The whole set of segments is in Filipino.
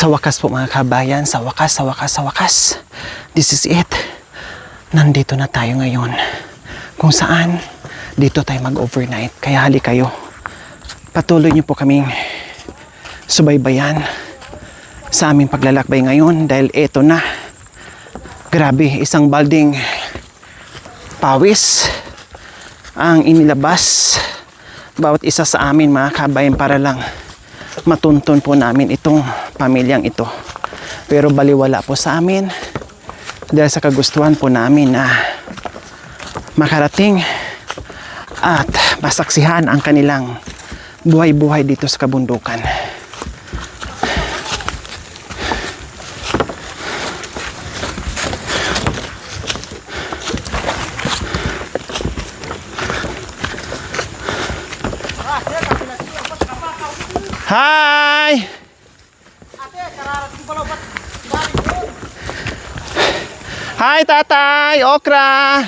Sa wakas po mga kabayan, sa wakas. This is it. Nandito na tayo ngayon. Kung saan, dito tayo mag-overnight. Kaya hali kayo. Patuloy niyo po kaming subaybayan sa aming paglalakbay ngayon dahil eto na. Grabe, isang balding pawis ang inilabas bawat isa sa amin mga kabayan para lang matuntun po namin itong pamilyang ito. Pero baliwala po sa amin dahil sa kagustuhan po namin na makarating at masaksihan ang kanilang buhay-buhay dito sa kabundukan. Hi! Hi, tatay! Okra!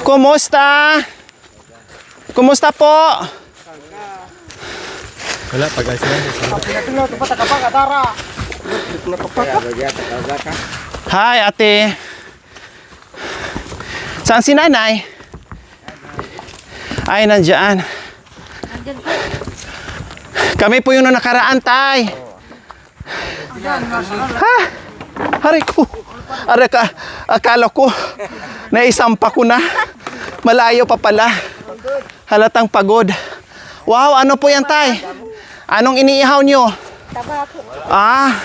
Kumusta? Kumusta po? Wala, pag-ayos lang. Hi, ate. Saan si nanay? Ay, nandiyan. Kami po yung nakaraan, tay. Ha? Hari ko. Akala ko naisampa ko na. Malayo pa pala. Halatang pagod. Wow, ano po yan, tay? Anong iniihaw nyo? Tabako. Ah.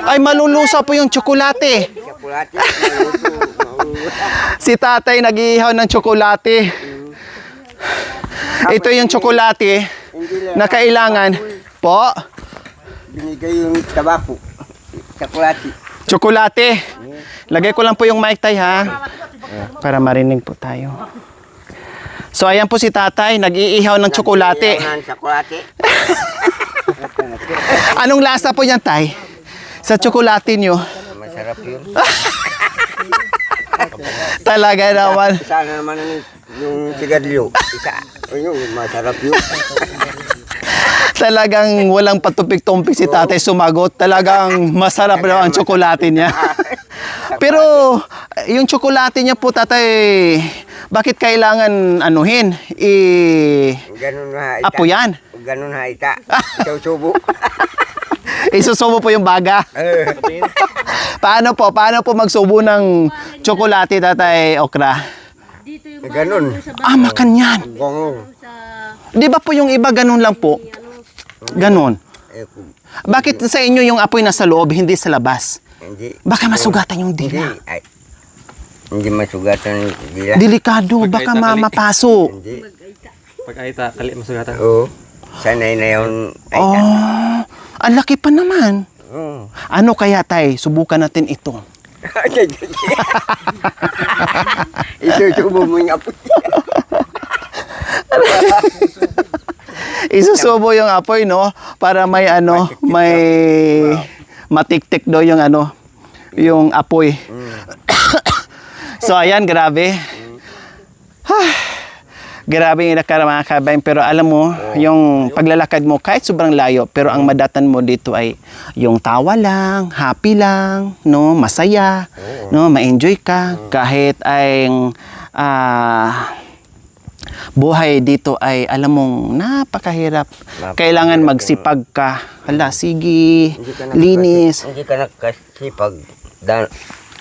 Ay, malulusa po yung tsokolate. Si tatay nag-iihaw ng tsokolate. Ito yung tsokolate na kailangan. Po? Binigay yung tabako. Tsokolate. Tsokolate. Lagay ko lang po yung mic, tay, ha? Para marinig po tayo. So, ayan po si tatay. Nag-iihaw ng tsokolate. Anong lasa po yan, tay? Sa tsokolate nyo? Masarap yun. Talaga naman. Sana naman yung sigarilyo. Isa. Yung masarap yun. Talagang walang patupik-tumpik si tatay sumagot. Talagang masarap daw ang tsokolate niya. Pero yung tsokolate niya po, tatay, bakit kailangan anuhin? Ganun na ita. Apo yan? Ganun na ita. Ikaw subo. Isusubo po yung baga. Paano po magsubo ng tsokolate, tatay Okra? Dito yung Ganun. Makan yan. Gong. Di ba po yung iba ganun lang po? Ganun. Bakit sa inyo yung apoy nasa loob, hindi sa labas? Hindi. Baka masugatan yung Hindi. dila. Ay, hindi masugatan yung dila. Delikado, baka mapaso. Hindi. Pag-ayta, kali masugatan. Oo. Sanay na yung aita. Oh, ang laki pa naman. Oo. Ano kaya, tay? Subukan natin ito. Isusubo mo yung apoy. Isusubo yung apoy, no? Para may may matiktik daw yung yung apoy. So, ayan, grabe. Grabe yung mga kabayan. Pero alam mo, yung paglalakad mo, kahit sobrang layo, pero ang madatan mo dito ay yung tawa lang, happy lang, no? Masaya, no? Ma-enjoy ka. Kahit ay buhay dito ay alam mong napakahirap. Kailangan magsipag ka. Hala, sige, linis. Hindi ka nakasipag.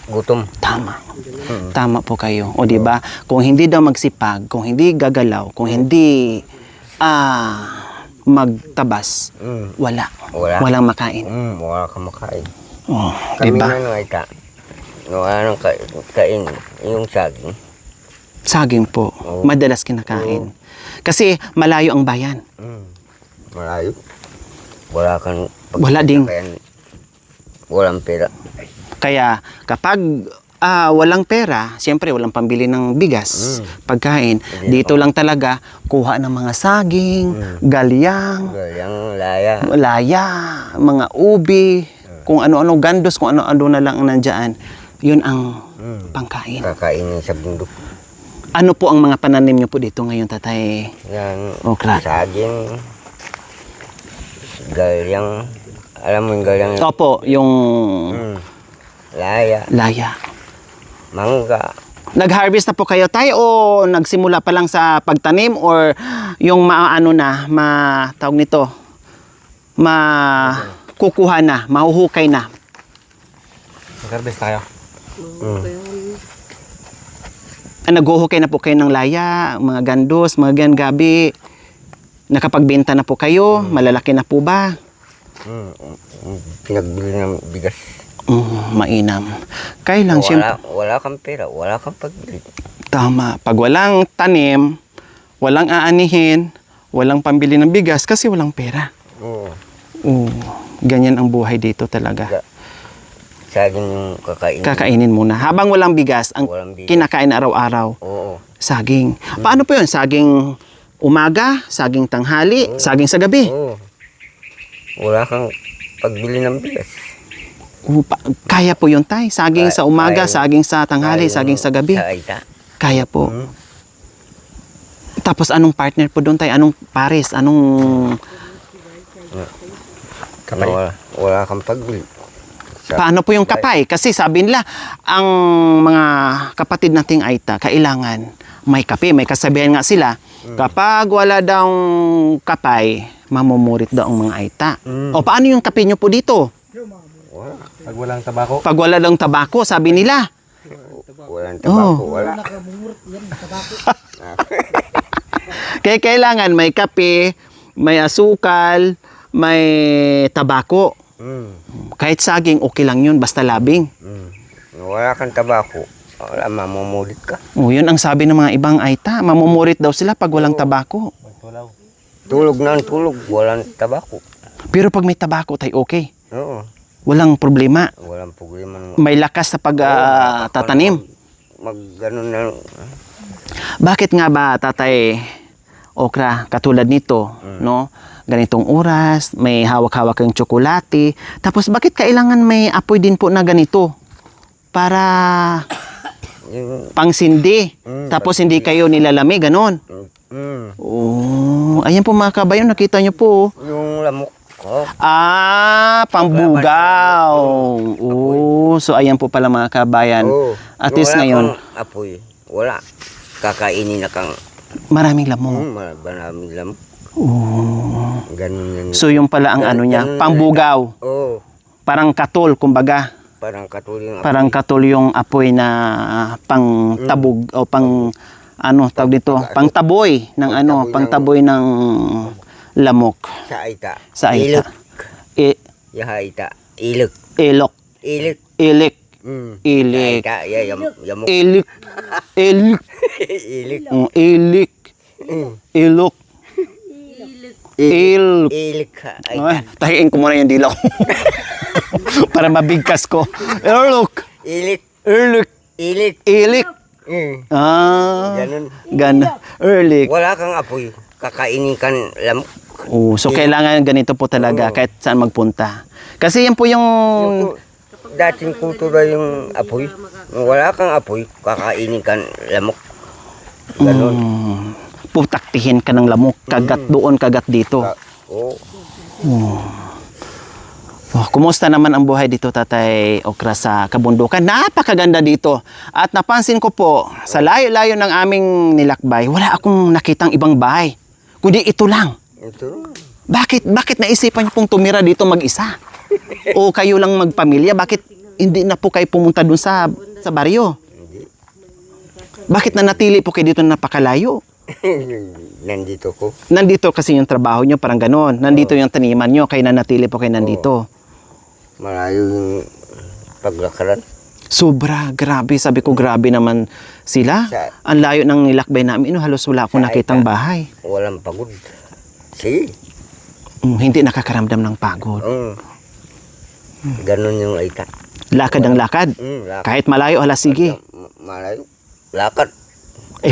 Gutom. Tama. Tama po kayo. O di ba? Kung hindi daw magsipag, kung hindi gagalaw, kung hindi magtabas, wala. Walang makain. Wala kang makain. Oh, di Kami ba? na ita. Wala nang kain. Yung saging. Saging po. Madalas kinakain. Kasi malayo ang bayan. Malayo. Wala kang Wala ding. Walang pera. Kaya kapag walang pera, siyempre walang pambili ng bigas, pagkain. Dito lang talaga kuha ng mga saging, galyang, Laya. laya, mga ubi, kung ano-ano gandos, kung ano-ano na lang ang nandyan. Yun ang pangkain. Kakainin sa bundok. Ano po ang mga pananim nyo po dito ngayon, Tatay? Yan, Okra. saging, galyang, alam mo yung galyang, Opo, yung laya, laya. mangga. Nag-harvest na po kayo, Tay, o nagsimula pa lang sa pagtanim, or yung maano na, tawag nito, kukuha na, mahuhukay na? Mag-harvest tayo. Naghuhukay na po kayo ng laya, mga gandos, mga gabi. Nakapagbenta na po kayo, malalaki na po ba? Pinagbili ng bigas. Mainam. Kailan siyempre. Wala kang pera, wala kang pagbili. Tama. Pag walang tanim, walang aanihin, walang pambili ng bigas kasi walang pera. Oo. Ganyan ang buhay dito talaga. Saging yung kakainin. Kakainin muna. Habang walang bigas, ang Walang bigas. kinakain araw-araw, Oo. saging. Paano po yun? Saging umaga, saging tanghali, saging sa gabi. Oo. Wala kang pagbili ng bigas. Kaya po yun, Tay. Saging sa umaga, Kaya- saging sa tanghali, Kaya saging sa gabi. Sa ita. Kaya po. Tapos anong partner po doon, Tay? Anong pares? Anong... Wala kang pagbili. Paano po yung kapay? Kasi sabi nila, ang mga kapatid nating Aita, kailangan may kape. May kasabihan nga sila, kapag wala daw kapay, mamumurit daw ang mga Aita. O paano yung kape nyo po dito? Pag walang tabako. Pag wala daw tabako, sabi nila. Walang tabako, wala. Kaya kailangan may kape, may asukal, may tabako. Kahit saging, okay lang yun, basta labing. Wala kang tabako, wala, mamumulit ka. Yun ang sabi ng mga ibang Aita. Mamumurit daw sila pag walang tabako. Magtulaw. Tulog na ang tulog, walang tabako. Pero pag may tabako, Tay, okay. Oo, Walang problema. walang problema. May lakas sa pag-tatanim. Ganun na. Bakit nga ba, Tatay Okra, katulad nito, no? Ganitong oras, may hawak-hawak kang tsokolate. Tapos bakit kailangan may apoy din po na ganito? Para Yung, pangsindi. Tapos hindi kayo nilalami, ganon. Ayan po mga kabayon, nakita nyo po. yung lamok ko. Pambugaw. So ayan po pala mga kabayan. At least ngayon, Apoy, wala. Kakainin na kang maraming lamok. maraming lamok. Ganun yan. So yung pala ang ano niya, Ganun- pambugaw. Oo, Parang katol, kumbaga. parang katulad ng Parang katol yung apoy na pang tabog o pang ano tawag dito, pang taboy ng ano, pang taboy ng lamok sa aita. sa Aita. Ilok. Yahaita. Ilok. Ilok, Ilok. ilik, Mm. ilik, Aita, yamok. ilik, ilik, Ilik. ilik, ilok, il. Ilik ka. Ay, tahiin ko muna yung dila ko. Para mabigkas ko. Ilok, Ilik. ilik, Ilik. ilik. Ganun. Gana. Ilik. Wala kang apoy. Kakainin ka ng lamok. So kailangan ganito po talaga kahit saan magpunta. Kasi yan po yung Dating kultura yung apoy. Wala kang apoy. Kakainin ka ng lamok. Ganun. putaktihin ka ng lamok, kagat doon, kagat dito. Oo. Kumusta naman ang buhay dito, Tatay Okra, sa kabundukan? Napakaganda dito. At napansin ko po, sa layo-layo ng aming nilakbay, wala akong nakitang ibang bahay. Kundi ito lang. Ito. Bakit naisipan niyo pong tumira dito mag-isa? O kayo lang magpamilya? Bakit hindi na po kayo pumunta dun sa baryo? Bakit nanatili po kayo dito na napakalayo? Nandito ko. Nandito kasi yung trabaho nyo, parang ganon. Nandito yung taniman nyo, kaya nanatili po kayo nandito. Malayo yung paglakaran. Sobra, grabe. Sabi ko, grabe naman sila. Sa- Ang layo ng nilakbay namin. Halos wala akong Sa nakitang Aita. bahay. Walang pagod. Sige. Hindi nakakaramdam ng pagod. Ganun yung Aita. Lakad ang lakad. Lakad. Kahit malayo, hala sige. Malayo. Lakad.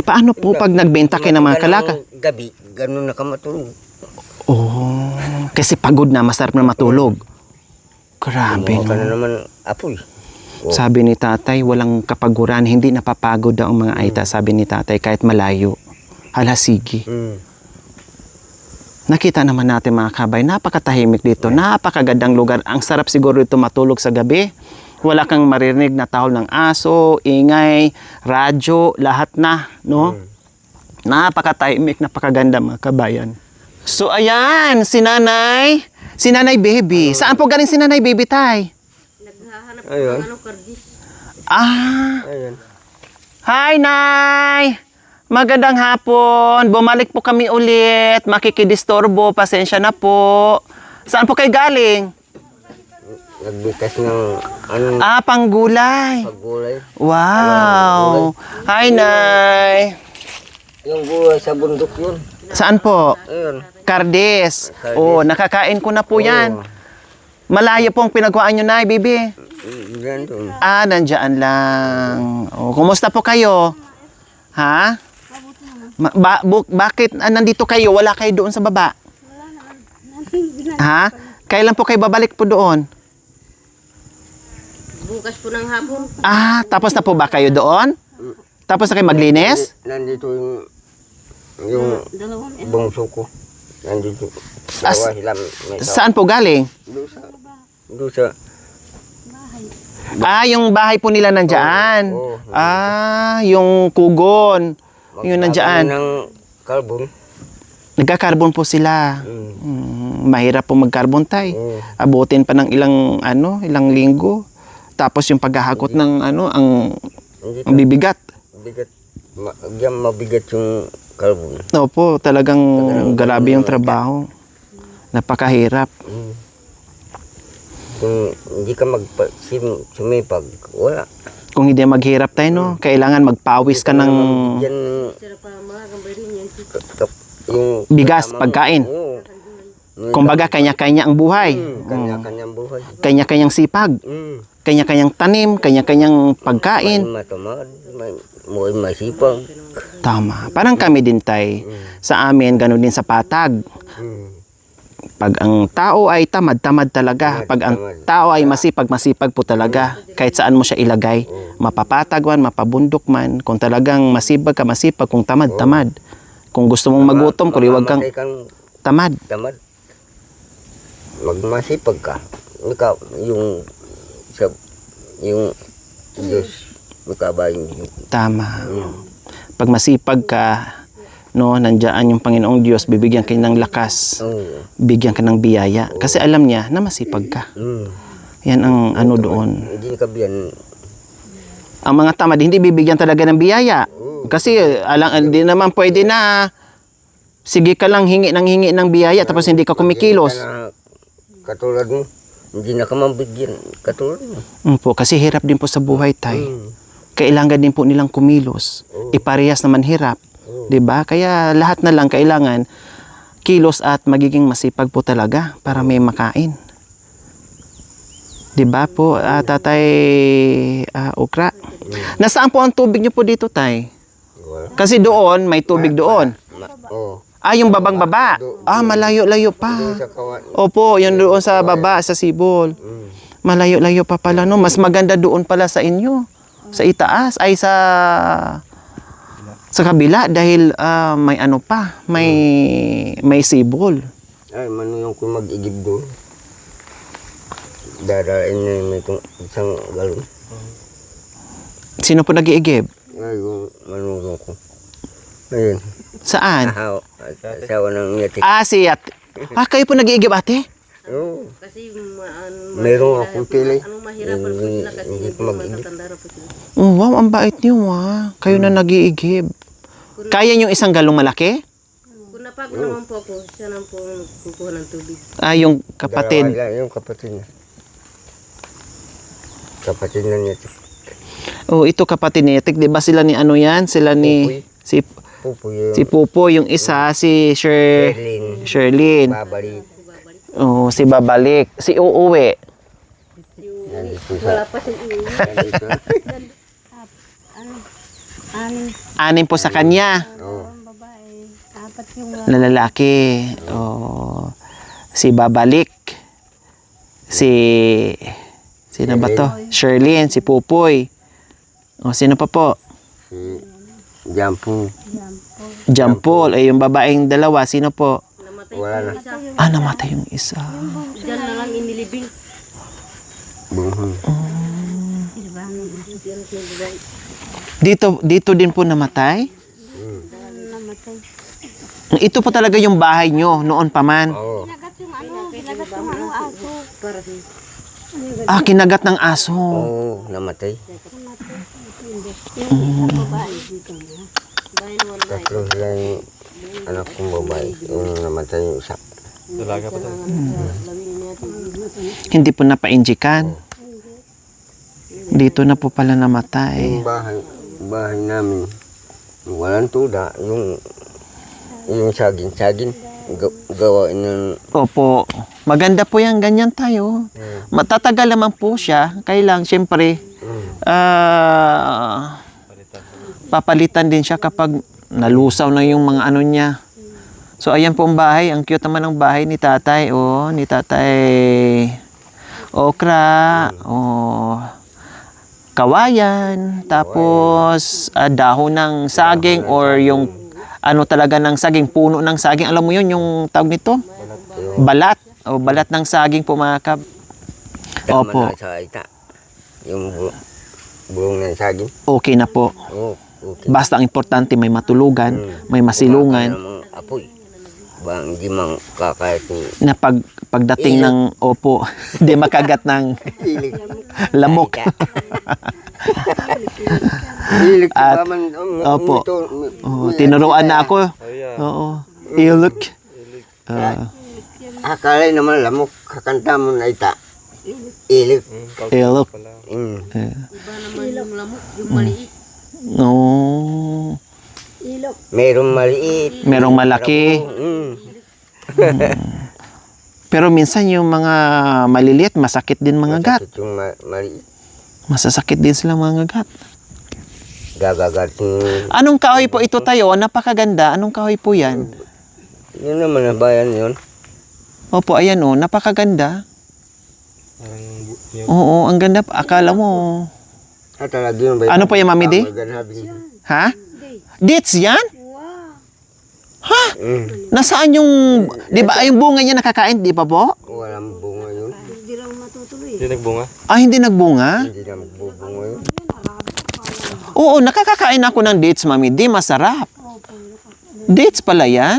Paano po pag nagbenta kayo ng mga kalakal? Gabi, ganun na ka matulog. Kasi pagod na, masarap na matulog. Grabe, Kumuha ka na no? naman apoy. Oh. Sabi ni tatay, walang kapaguran, hindi napapagod daw ang mga aita, sabi ni tatay, kahit malayo. Hala, sige. Nakita naman natin mga kabay, napakatahimik dito, napakagandang lugar. Ang sarap siguro dito matulog sa gabi. Wala kang maririnig na tahol ng aso, ingay, radyo, lahat na, no? Napakatahimik, napakaganda mga kabayan. So ayan, si Nanay Baby. Saan po galing si Nanay Baby, tay? Naghahanap Ayun. ng kardis. Ah, Ayun. hi Nay! Magandang hapon. Bumalik po kami ulit. Makikidistorbo. Pasensya na po. Saan po kayo galing? Nagbitas ng anong Panggulay. paggulay. Wow. Hi, Nay. Yung gulay sa bundok yun. Saan po? Ayun. Kardes. Kardes. Oh, nakakain ko na po yan. Malayo pong pinagwaan nyo, Nay, Bibi. Yan doon. Nandiyan lang. Oh, kumusta po kayo? Ha? Bakit nandito kayo? Wala kayo doon sa baba? Ha? Kailan po kayo babalik po doon? Bukas po ng hapon. Tapos na po ba kayo doon? Tapos na kayo maglinis? Nandito yung Dalawang bungso ko. Nandito. As- Dalawa sila. May Saan po galing? Doon sa Yung bahay po nila nandyan. Oo. Yung kugon. Yung nandyan. ng carbon. Nagka-carbon po sila. Mahirap po mag-carbon, tay. Oo. Abutin pa ng ilang linggo. Tapos yung paghahakot ng ang bibigat. Bigat. Mabigat yung carbon. Opo, talagang grabe yung trabaho. Napakahirap. Kung hindi ka sumipag, wala. Kung hindi maghirap tayo, no? Kailangan magpawis ka ng Yan sira pa mga gambarin yan. yung bigas, pagkain. Oo. Kumbaga, kanya-kanya ang buhay. Kanya-kanyang buhay. Kanya-kanyang sipag. Kanya-kanyang tanim, kanya-kanyang pagkain. May matamad, may masipag. Tama. Parang kami din, tay. Sa amin, ganun din sa patag. Pag ang tao ay tamad talaga. Pag ang tao ay masipag po talaga. Kahit saan mo siya ilagay. Mapapatag man, mapabundok man. Kung talagang masipag ka, masipag. Kung tamad. Kung gusto mong magutom, kuliwag kang Mamamatay kang tamad. tamad. Magmasipag ka. Ikaw, yung Diyos, makabayin yung Tama. Pag masipag ka, no, nandiyan yung Panginoong Diyos, bibigyan ka ng lakas. Bigyan ka ng biyaya. Kasi alam niya na masipag ka. Yan ang doon. Hindi ka biyan. Ang mga tamad, hindi bibigyan talaga ng biyaya. Kasi hindi naman pwede na sige ka lang hingi ng biyaya tapos hindi ka kumikilos. Katulad mo, hindi na ka mabigyan. Katulad mo. Po, kasi hirap din po sa buhay, tay. Kailangan din po nilang kumilos. Iparehas naman hirap. 'Di ba? Kaya lahat na lang kailangan kilos at magiging masipag po talaga para may makain. 'Di ba po, Tatay Ukra? Nasaan po ang tubig niyo po dito, tay? Kasi doon, may tubig doon. Yung babang-baba. Malayo-layo pa. Sa kawan. Opo, yun doon sa baba, sa Sibol. Malayo-layo pa pala, no? Mas maganda doon pala sa inyo. Sa itaas, sa kabila dahil may may Sibol. Ay, manuyong ko mag-igib doon. Dadalain na yung itong isang galon. Sino po nag-iigib? Ay, yung manuyong ko. Ayun. Saan? Asawa ng yatik. Si Ate. Kayo po nag-iigib, ate? Oo. Kasi Meron akong pili. anong mahirapan po sila kasi Hindi ko mag-igib. matatanda po sila. Oh, wow, ang bait niyo, Kayo na nag-iigib. Kaya niyo isang galong malaki? Kung napagod naman po ako, siya naman po ang kukuha ng tubig. Yung kapatid. Dalawa lang, yung kapatid niya. Kapatid na yatik. Ito kapatid ni Etik. Di ba sila ni yan? Sila ni... Pupo yung Si Pupo, yung isa, si Sherlyn. babalik. Si Babalik. Si Uuwi. Wala pa siya iuwi. Nandito. Anim po sa kanya. Oo. Apat yung Na lalaki. Si Babalik. Sino ba to? Sherlyn, si Pupoy. O, sino pa po? Si Jampu. Jampol. Ay, yung babaeng dalawa. Sino po? Namatay Wala po na. yung isa. Namatay yung isa. Diyan na lang inilibing. Buhon. Dito din po namatay? Ito po talaga yung bahay nyo noon pa man. Oo. Kinagat ng aso. Oo, namatay. Tatlo sila yung anak kong babae. Yung namatay yung isa. Dalaga pa to. Hindi po napainjikan. Dito na po pala namatay. Yung bahay namin, walang tuda, yung saging, gawain ng... Opo. Maganda po yan. Ganyan tayo. Matatagal naman po siya. Kailang, syempre, papalitan din siya kapag nalusaw na yung mga ano niya. So, ayan po ang bahay. Ang cute naman ng bahay ni tatay. Oh, ni tatay okra. Oh, kawayan. Tapos, dahon ng saging or yung ano talaga ng saging, puno ng saging. Alam mo yun, yung tawag nito? Balat. O, balat ng saging po mga kab. Opo. Tama na sa ita. Yung buong ng saging. Okay na po. Oo, okay. Basta ang importante may matulugan, may masilungan. Kumakain ng mga apoy. Ba, hindi man kakayat yung Na pagdating ng opo, hindi makagat ng hilig. lamok. Hilig At- ba man? opo. Tinuruan na ako. Oo. Ilok. Akala naman lamok, kakanta mo na ita. Hilig. Ilok. Iba naman yung lamok, yung maliit. No. Merong maliit. Merong malaki. Pero minsan yung mga maliliit, masakit din mga gat. Masakit yung maliit. Masasakit din sila mga gat. Gagagat yung... Anong kahoy po ito tayo? Napakaganda. Anong kahoy po yan? Yun naman na bayan yun. Opo, ayan o. Napakaganda. Oo, ang ganda. Akala mo. Talaga yun ba? Ano po yung Mami Di? Ha? Dates yan? Ha? Nasaan yung... Di ba yung bunga niya nakakain? Di ba po? Walang bunga yun. Hindi nagbunga. Hindi nagbunga? Hindi na magbubunga yun. Oo, nakakakain ako ng dates, Mami. Di, masarap. Dates pala yan?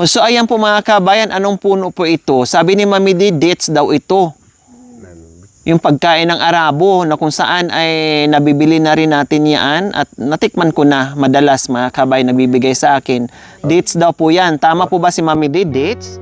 So, ayan po mga kabayan, anong puno po ito? Sabi ni Mami Di, dates daw ito. Yung pagkain ng Arabo na kung saan ay nabibili na rin natin yan at natikman ko na madalas mga kabayan nagbibigay sa akin. Dates daw po yan. Tama po ba si Mami Di, dates?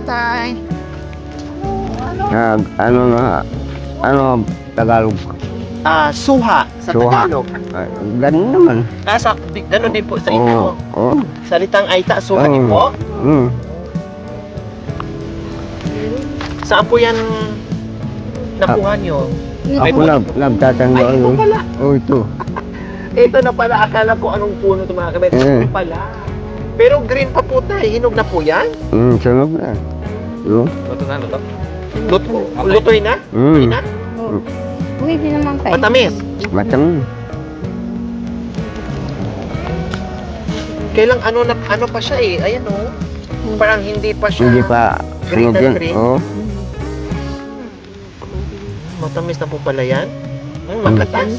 Tay. Ano Tagalog? Suha sa Suha. Tagalog. Ganun naman. Ganun din po sa inyo. Oo. Salitang Aita, suha din po. Saan po yan nakuha nyo? Ako nagtatanda. Ay, ito pala. Ito. Ito na pala, akala ko anong puno ito mga kabet. Ito pala. Pero green pa po tayo, hinog na po yan? Sunog na. Yun. Luto na, luto. Lutoy na? Lutoy na? Pwede naman kayo. Matamis? Matang. Kailang ano pa siya eh, ayan o. Parang hindi pa siya. Hindi pa. Green na sunog yan. green? Oo. Matamis na po pala yan. Makatas.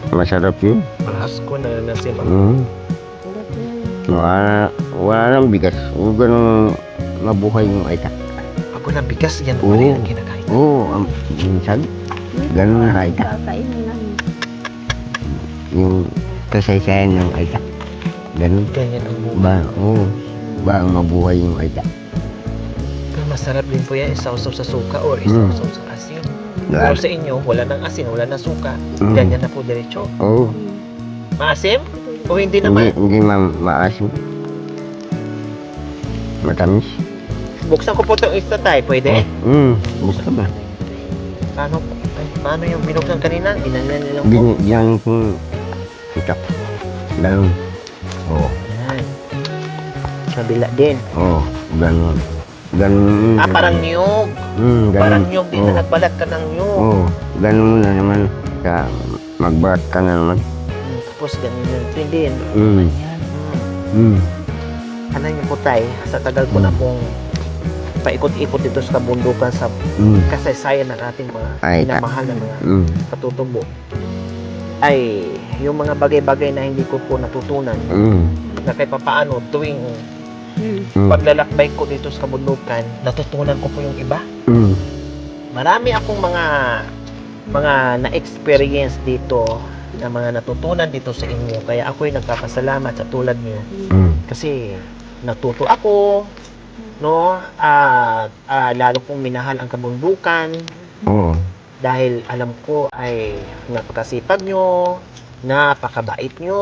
Masarap yun. Pasko na nasim. Mm. Wala nang bigas. O ganun mabuhay yung aita. Ako na bigas yan Oo. pa rin ang kinakain. Oo, minsan. Ganun na aita. Kakainin namin. Yung kasaysayan ng aita. Ganun. Ganyan ang buhay. Ba ang mabuhay yung aita. Pero masarap din po yan, isawsaw sa suka or isawsaw sa asin. Pero sa inyo, wala nang asin, wala nang suka. Mm. Ganyan na po diretso. Oo. Maasim? O hindi Hindi, naman? maasim. Matamis. Buksan ko po itong isa tayo, pwede? Gusto ba? Paano yung binuksan kanina? Ginanyan nilang po. Binigyan ko ito. Ganun. Oo. Yan. Kabila din. Oo. Ganun. Ganun. Parang niyog. Ganun. Parang niyog din Oo. na nagbalat ka ng niyog. Oo. Ganun na naman. Magbarat ka na naman. Tapos ganun din din. Mm. Yan. Mm. Ano yung putay? Sa tagal ko na pong paikot-ikot dito sa kabundukan sa kasaysayan ng ating mga Ay, minamahal na mga Mm. katutubo ay yung mga bagay-bagay na hindi ko po natutunan na kahit papaano tuwing paglalakbay ko dito sa kabundukan, natutunan ko po yung iba. Marami akong mga na-experience dito na mga natutunan dito sa inyo. Kaya ako'y nagpapasalamat sa tulad niyo. Kasi natuto ako, no? At lalo kong minahal ang kabundukan Oo. dahil alam ko ay napakasipag nyo, napakabait nyo,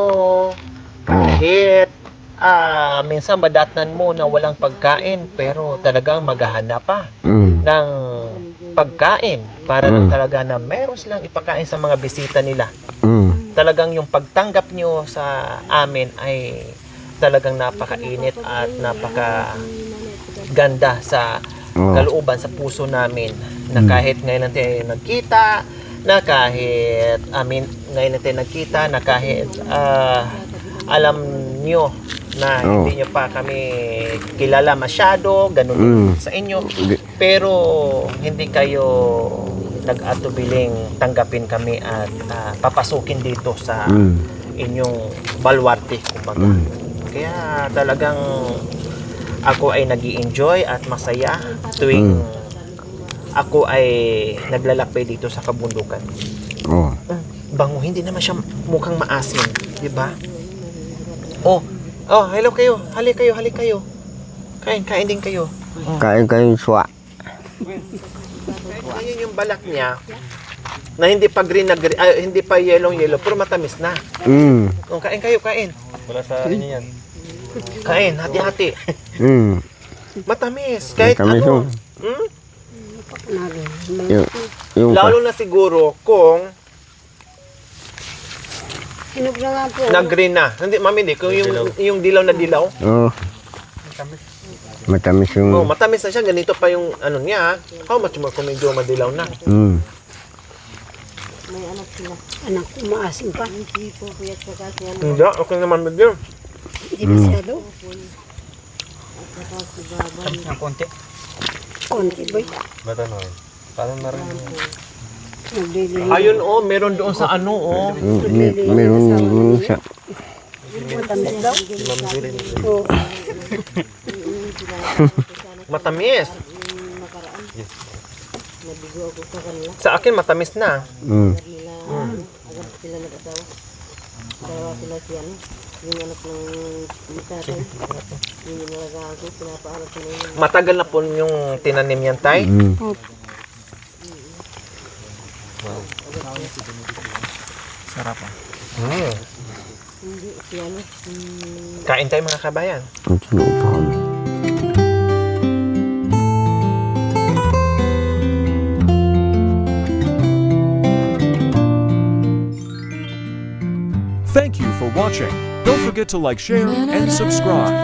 kahit minsan madatnan mo na walang pagkain pero talagang maghahanap pa ng pagkain para lang talaga na meron silang ipakain sa mga bisita nila. Talagang yung pagtanggap nyo sa amin ay talagang napakainit at napakaganda sa kalooban, sa puso namin na kahit ngayon lang tayo nagkita, na kahit ngayon lang tayo nagkita, na kahit alam nyo na hindi nyo pa kami kilala masyado, ganun sa inyo, pero hindi kayo nag-atubiling tanggapin kami at papasukin dito sa inyong balwarte, kumbaga. Kaya talagang ako ay nag-i-enjoy at masaya tuwing ako ay naglalakbay dito sa kabundukan. Oo. Bango, hindi naman siya mukhang maasim, di ba? Oh, hello kayo. Hali kayo. Kain din kayo. Kain kayong suwa. Ayun yung balat niya na hindi pa green na green, hindi pa yellow, pero matamis na. Oh, kain kayo. Wala sa inyo yan. Kain, hati-hati. Matamis, kahit Matamis ano. Yung Lalo na siguro kung Hinog na nga po. nag-green na. Hindi, mami, hindi. Kung yung dilaw na dilaw. Oo. Matamis yung... Oh, matamis na siya. Ganito pa yung ano niya. How much more kung medyo madilaw na? Anak ko, maasim pa. Hindi, okay naman with you. Hindi masyado. Konti. Konti ba? Ba't ano eh? Paano na rin? Naglilihi. Ayun, meron doon sa ano, Meron siya. Matamis daw. Oo. Matamis. Sa akin, matamis na. Matagal na po yung tinanim yan, Tay. Sarap ah. Kain tayo mga kabayan. Thank you for watching. Don't forget to like, share, and subscribe.